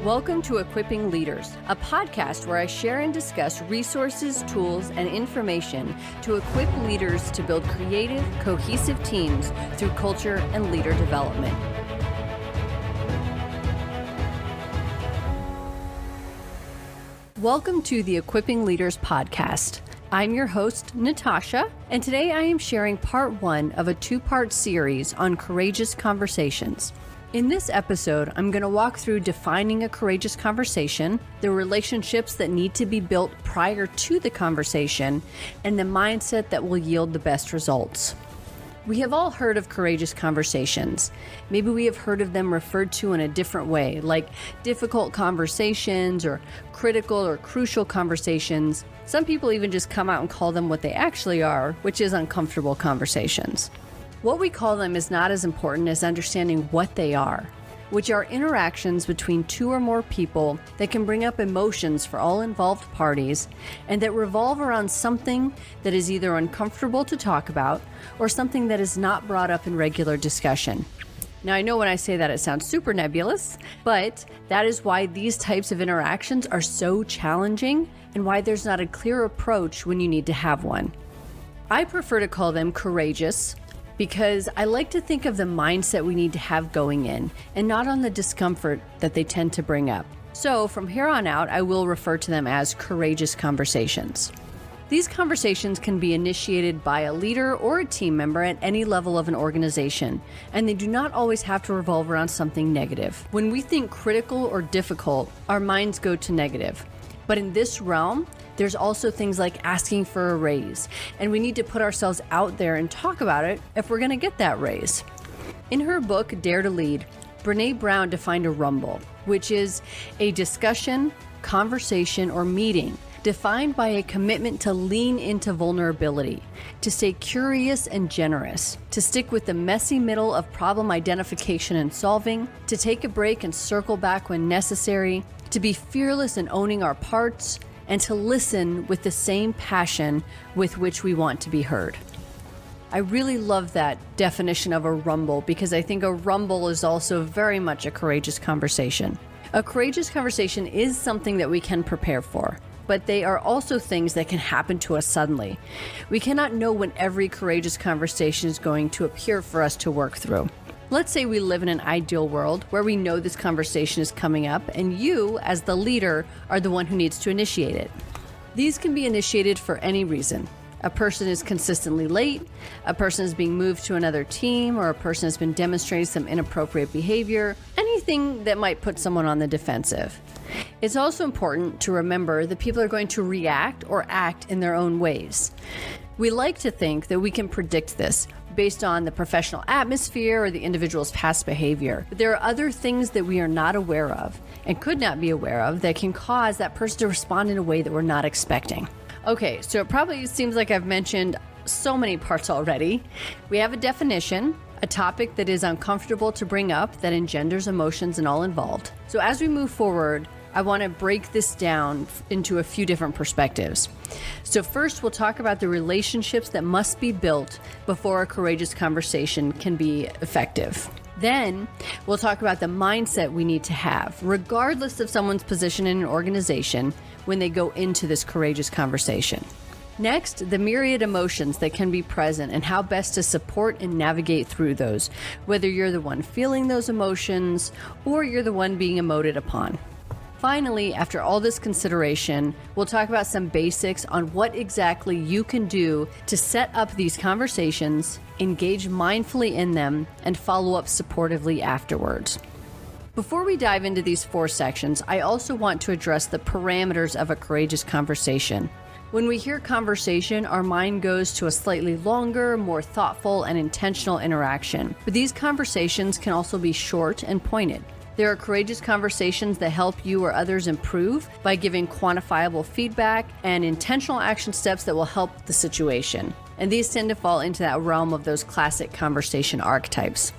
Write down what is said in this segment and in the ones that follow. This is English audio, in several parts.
Welcome to Equipping Leaders, a podcast where I share and discuss resources, tools, and information to equip leaders to build creative, cohesive teams through culture and leader development. Welcome to the Equipping Leaders podcast. I'm your host, Natasha, and today I am sharing part one of a two-part series on courageous conversations. In this episode, I'm going to walk through defining a courageous conversation, the relationships that need to be built prior to the conversation, and the mindset that will yield the best results. We have all heard of courageous conversations. Maybe we have heard of them referred to in a different way, like difficult conversations or critical or crucial conversations. Some people even just come out and call them what they actually are, which is uncomfortable conversations. What we call them is not as important as understanding what they are, which are interactions between two or more people that can bring up emotions for all involved parties and that revolve around something that is either uncomfortable to talk about or something that is not brought up in regular discussion. Now, I know when I say that it sounds super nebulous, but that is why these types of interactions are so challenging and why there's not a clear approach when you need to have one. I prefer to call them courageous because I like to think of the mindset we need to have going in and not on the discomfort that they tend to bring up. So from here on out, I will refer to them as courageous conversations. These conversations can be initiated by a leader or a team member at any level of an organization, and they do not always have to revolve around something negative. When we think critical or difficult, our minds go to negative. But in this realm, there's also things like asking for a raise, and we need to put ourselves out there and talk about it if we're going to get that raise. In her book, Dare to Lead, Brené Brown defined a rumble, which is a discussion, conversation, or meeting defined by a commitment to lean into vulnerability, to stay curious and generous, to stick with the messy middle of problem identification and solving, to take a break and circle back when necessary, to be fearless in owning our parts, and to listen with the same passion with which we want to be heard. I really love that definition of a rumble because I think a rumble is also very much a courageous conversation. A courageous conversation is something that we can prepare for, but they are also things that can happen to us suddenly. We cannot know when every courageous conversation is going to appear for us to work through. Let's say we live in an ideal world where we know this conversation is coming up and you, as the leader, are the one who needs to initiate it. These can be initiated for any reason. A person is consistently late, a person is being moved to another team, or a person has been demonstrating some inappropriate behavior, anything that might put someone on the defensive. It's also important to remember that people are going to react or act in their own ways. We like to think that we can predict this based on the professional atmosphere or the individual's past behavior. But there are other things that we are not aware of and could not be aware of that can cause that person to respond in a way that we're not expecting. Okay, so it probably seems like I've mentioned so many parts already. We have a definition, a topic that is uncomfortable to bring up that engenders emotions in all involved. So as we move forward, I want to break this down into a few different perspectives. So first, we'll talk about the relationships that must be built before a courageous conversation can be effective. Then we'll talk about the mindset we need to have, regardless of someone's position in an organization, when they go into this courageous conversation. Next, the myriad emotions that can be present and how best to support and navigate through those, whether you're the one feeling those emotions or you're the one being emoted upon. Finally, after all this consideration, we'll talk about some basics on what exactly you can do to set up these conversations, engage mindfully in them, and follow up supportively afterwards. Before we dive into these four sections, I also want to address the parameters of a courageous conversation. When we hear conversation, our mind goes to a slightly longer, more thoughtful, and intentional interaction. But these conversations can also be short and pointed. There are courageous conversations that help you or others improve by giving quantifiable feedback and intentional action steps that will help the situation. And these tend to fall into that realm of those classic conversation archetypes.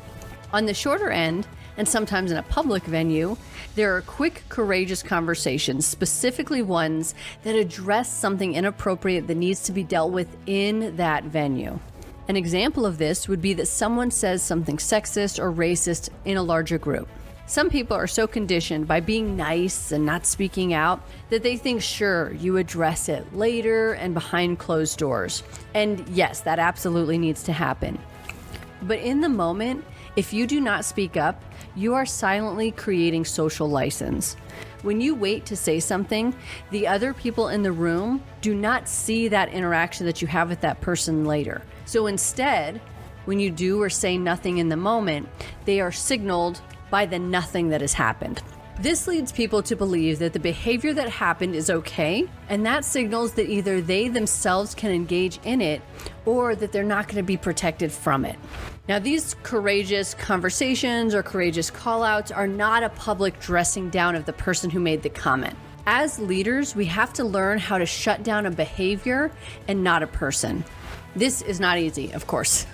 On the shorter end, and sometimes in a public venue, there are quick, courageous conversations, specifically ones that address something inappropriate that needs to be dealt with in that venue. An example of this would be that someone says something sexist or racist in a larger group. Some people are so conditioned by being nice and not speaking out that they think, sure, you address it later and behind closed doors. And yes, that absolutely needs to happen. But in the moment, if you do not speak up, you are silently creating social license. When you wait to say something, the other people in the room do not see that interaction that you have with that person later. So instead, when you do or say nothing in the moment, they are signaled by the nothing that has happened. This leads people to believe that the behavior that happened is okay, and that signals that either they themselves can engage in it or that they're not going to be protected from it. Now, these courageous conversations or courageous call-outs are not a public dressing down of the person who made the comment. As leaders, we have to learn how to shut down a behavior and not a person. This is not easy, of course.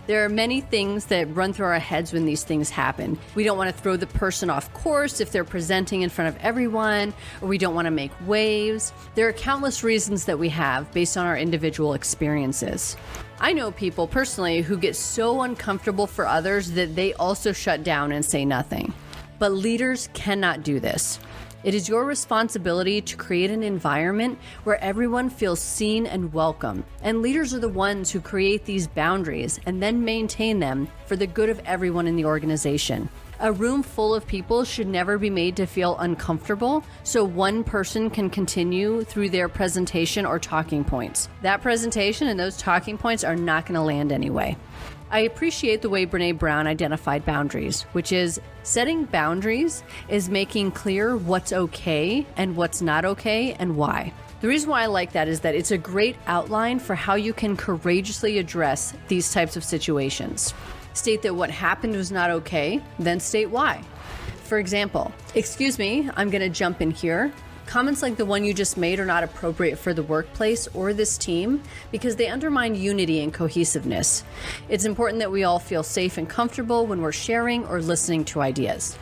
There are many things that run through our heads when these things happen. We don't want to throw the person off course if they're presenting in front of everyone, or we don't want to make waves. There are countless reasons that we have based on our individual experiences. I know people personally who get so uncomfortable for others that they also shut down and say nothing. But leaders cannot do this. It is your responsibility to create an environment where everyone feels seen and welcome. And leaders are the ones who create these boundaries and then maintain them for the good of everyone in the organization. A room full of people should never be made to feel uncomfortable so one person can continue through their presentation or talking points. That presentation and those talking points are not going to land anyway. I appreciate the way Brené Brown identified boundaries, which is setting boundaries is making clear what's okay and what's not okay and why. The reason why I like that is that it's a great outline for how you can courageously address these types of situations. State that what happened was not okay, then state why. For example, excuse me, I'm going to jump in here. Comments like the one you just made are not appropriate for the workplace or this team because they undermine unity and cohesiveness. It's important that we all feel safe and comfortable when we're sharing or listening to ideas.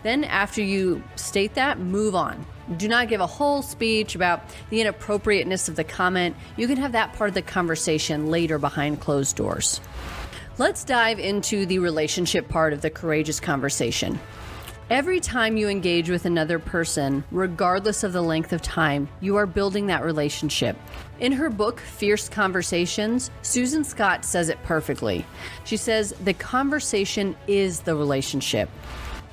Then after you state that, move on. Do not give a whole speech about the inappropriateness of the comment. You can have that part of the conversation later behind closed doors. Let's dive into the relationship part of the courageous conversation. Every time you engage with another person, regardless of the length of time, you are building that relationship. In her book, Fierce Conversations, Susan Scott says it perfectly. She says, the conversation is the relationship.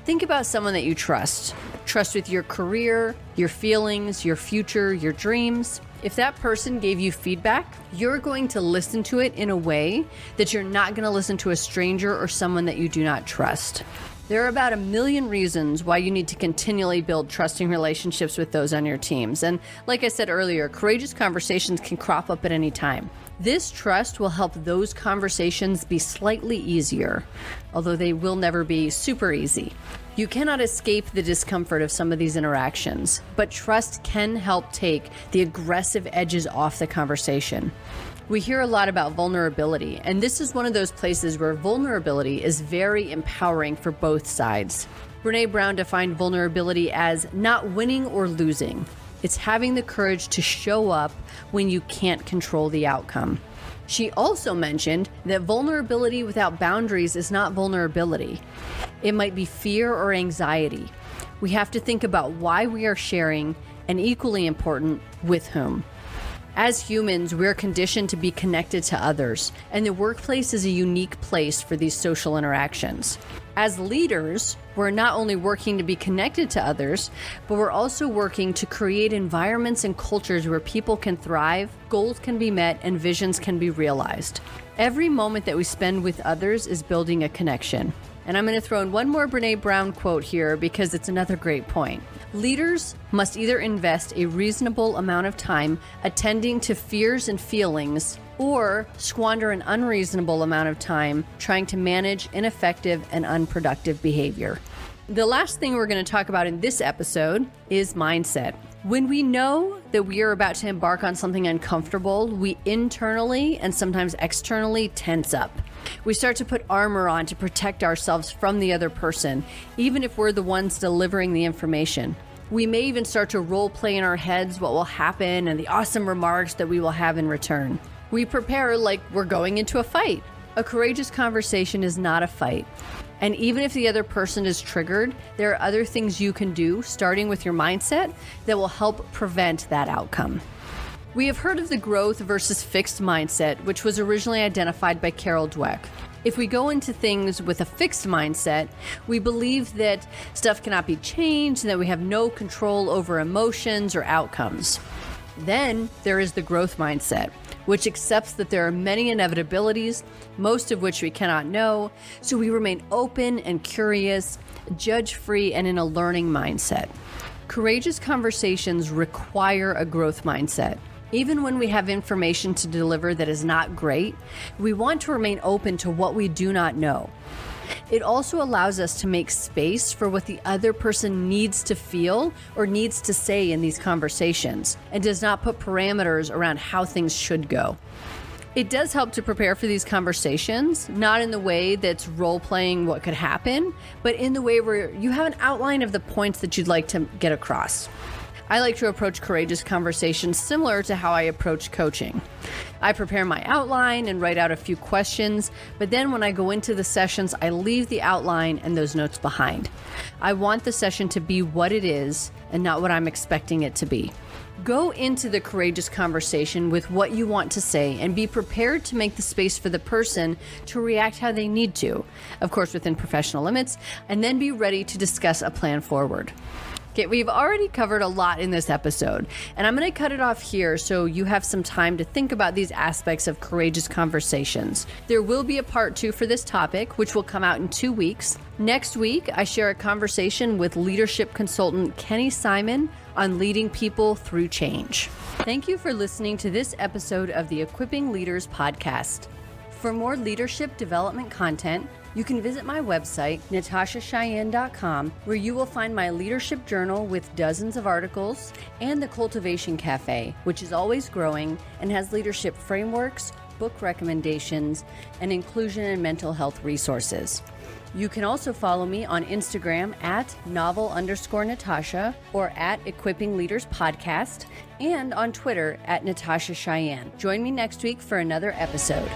Think about someone that you trust. Trust with your career, your feelings, your future, your dreams. If that person gave you feedback, you're going to listen to it in a way that you're not going to listen to a stranger or someone that you do not trust. There are about 1 million reasons why you need to continually build trusting relationships with those on your teams. And like I said earlier, courageous conversations can crop up at any time. This trust will help those conversations be slightly easier, although they will never be super easy. You cannot escape the discomfort of some of these interactions, but trust can help take the aggressive edges off the conversation. We hear a lot about vulnerability, and this is one of those places where vulnerability is very empowering for both sides. Brené Brown defined vulnerability as not winning or losing. It's having the courage to show up when you can't control the outcome. She also mentioned that vulnerability without boundaries is not vulnerability. It might be fear or anxiety. We have to think about why we are sharing, and equally important, with whom. As humans, we're conditioned to be connected to others, and the workplace is a unique place for these social interactions. As leaders, we're not only working to be connected to others, but we're also working to create environments and cultures where people can thrive, goals can be met, and visions can be realized. Every moment that we spend with others is building a connection. And I'm going to throw in one more Brené Brown quote here because it's another great point. Leaders must either invest a reasonable amount of time attending to fears and feelings or squander an unreasonable amount of time trying to manage ineffective and unproductive behavior. The last thing we're going to talk about in this episode is mindset. When we know that we are about to embark on something uncomfortable, we internally and sometimes externally tense up. We start to put armor on to protect ourselves from the other person, even if we're the ones delivering the information. We may even start to role play in our heads what will happen and the awesome remarks that we will have in return. We prepare like we're going into a fight. A courageous conversation is not a fight. And even if the other person is triggered, there are other things you can do, starting with your mindset, that will help prevent that outcome. We have heard of the growth versus fixed mindset, which was originally identified by Carol Dweck. If we go into things with a fixed mindset, we believe that stuff cannot be changed and that we have no control over emotions or outcomes. Then there is the growth mindset, which accepts that there are many inevitabilities, most of which we cannot know, so we remain open and curious, judge-free, and in a learning mindset. Courageous conversations require a growth mindset. Even when we have information to deliver that is not great, we want to remain open to what we do not know. It also allows us to make space for what the other person needs to feel or needs to say in these conversations, and does not put parameters around how things should go. It does help to prepare for these conversations, not in the way that's role-playing what could happen, but in the way where you have an outline of the points that you'd like to get across. I like to approach courageous conversations similar to how I approach coaching. I prepare my outline and write out a few questions, but then when I go into the sessions, I leave the outline and those notes behind. I want the session to be what it is and not what I'm expecting it to be. Go into the courageous conversation with what you want to say and be prepared to make the space for the person to react how they need to, of course within professional limits, and then be ready to discuss a plan forward. Okay, we've already covered a lot in this episode, and I'm going to cut it off here so you have some time to think about these aspects of courageous conversations. There will be a part 2 for this topic, which will come out in 2 weeks. Next week, I share a conversation with leadership consultant Kenny Simon on leading people through change. Thank you for listening to this episode of the Equipping Leaders podcast. For more leadership development content, you can visit my website, natashacheyenne.com, where you will find my leadership journal with dozens of articles, and the Cultivation Cafe, which is always growing and has leadership frameworks, book recommendations, and inclusion and mental health resources. You can also follow me on Instagram at novel_Natasha or at Equipping Leaders Podcast, and on Twitter at Natasha Cheyenne. Join me next week for another episode.